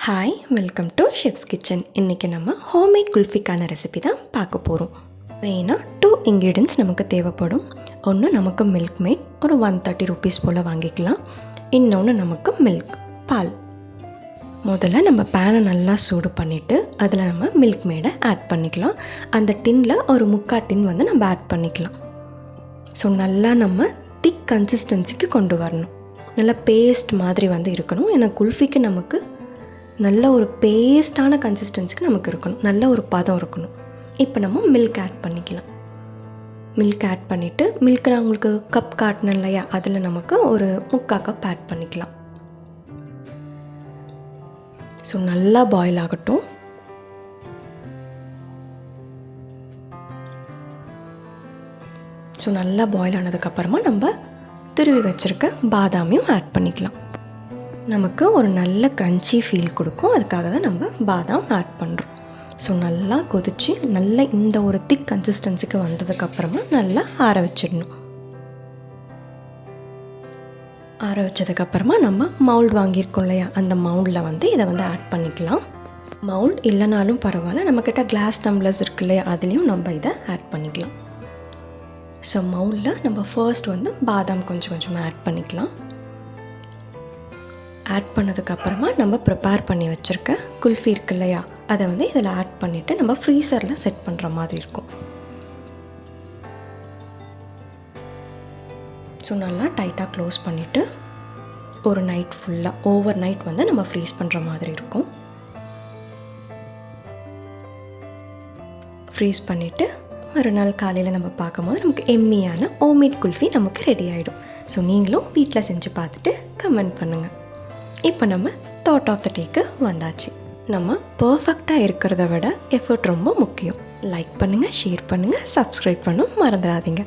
Hi, welcome to chefs kitchen. இன்றைக்கி நம்ம homemade குல்ஃபிக்கான recipe தான் பார்க்க போகிறோம். மெயினாக 2 இன்க்ரீடியன்ட்ஸ் நமக்கு தேவைப்படும். ஒன்று நமக்கு மில்க் மேட், ஒரு 130 rupees போல் வாங்கிக்கலாம். இன்னொன்று நமக்கு மில்க், பால். முதல்ல நம்ம பேனை நல்லா சூடு பண்ணிவிட்டு அதில் நம்ம மில்க் மேடை ஆட் பண்ணிக்கலாம். அந்த டின்னில் ஒரு 3/4 டின் வந்து நம்ம ஆட் பண்ணிக்கலாம். ஸோ நல்லா நம்ம திக் கன்சிஸ்டன்சிக்கு கொண்டு வரணும். நல்லா பேஸ்ட் மாதிரி வந்து இருக்கணும். ஏன்னா குல்ஃபிக்கு நமக்கு நல்ல ஒரு பேஸ்டான கன்சிஸ்டன்சிக்கு நமக்கு இருக்கணும், நல்ல ஒரு பதம் இருக்கணும். இப்போ நம்ம மில்க் ஆட் பண்ணிக்கலாம். மில்க் ஆட் பண்ணிவிட்டு மில்க் நான் உங்களுக்கு கப் காட்டினேன் இல்லையா, அதில் நமக்கு ஒரு 3/4 கப் ஆட் பண்ணிக்கலாம். ஸோ நல்லா பாயில் ஆகட்டும். ஸோ நல்லா பாயில் ஆனதுக்கப்புறமா நம்ம துருவி வச்சுருக்க பாதாமையும் ஆட் பண்ணிக்கலாம். நமக்கு ஒரு நல்ல க்ரன்ச்சி ஃபீல் கொடுக்கும். அதுக்காக தான் நம்ம பாதாம் ஆட் பண்ணுறோம். ஸோ நல்லா கொதித்து நல்லா இந்த ஒரு திக் கன்சிஸ்டன்சிக்கு வந்ததுக்கப்புறமா நல்லா ஆற வச்சிடணும். ஆற வச்சதுக்கப்புறமா நம்ம மவுல்ட் வாங்கியிருக்கோம் இல்லையா, அந்த மவுல்டில் வந்து இதை வந்து ஆட் பண்ணிக்கலாம். மவுல்ட் இல்லைனாலும் பரவாயில்ல, நம்மக்கிட்ட கிளாஸ் டம்ளர்ஸ் இருக்கு இல்லையா, அதுலேயும் நம்ம இதை ஆட் பண்ணிக்கலாம். ஸோ மவுல்டில் நம்ம ஃபர்ஸ்ட் வந்து பாதாம் கொஞ்சம் கொஞ்சமாக ஆட் பண்ணிக்கலாம். ஆட் பண்ணதுக்கப்புறமா நம்ம ப்ரிப்பேர் பண்ணி வச்சுருக்க குல்ஃபி இருக்கு இல்லையா, அதை வந்து இதில் ஆட் பண்ணிவிட்டு நம்ம ஃப்ரீசரில் செட் பண்ணுற மாதிரி இருக்கும். ஸோ நல்லா டைட்டாக க்ளோஸ் பண்ணிவிட்டு ஒரு நைட் ஃபுல்லாக ஓவர் நைட் வந்து நம்ம ஃப்ரீஸ் பண்ணுற மாதிரி இருக்கும். ஃப்ரீஸ் பண்ணிவிட்டு மறுநாள் காலையில் நம்ம பார்க்கும்போது நமக்கு எம்மியான ஹோம்மேட் குல்ஃபி நமக்கு ரெடி ஆகிடும். ஸோ நீங்களும் வீட்டில் செஞ்சு பார்த்துட்டு கமெண்ட் பண்ணுங்கள். இப்போ நம்ம தாட் ஆஃப் த டேக்கு வந்தாச்சு. நம்ம பர்ஃபெக்டாக இருக்கிறத விட எஃபர்ட் ரொம்ப முக்கியம். லைக் பண்ணுங்கள், ஷேர் பண்ணுங்கள், சப்ஸ்கிரைப் பண்ண மறந்துடாதீங்க.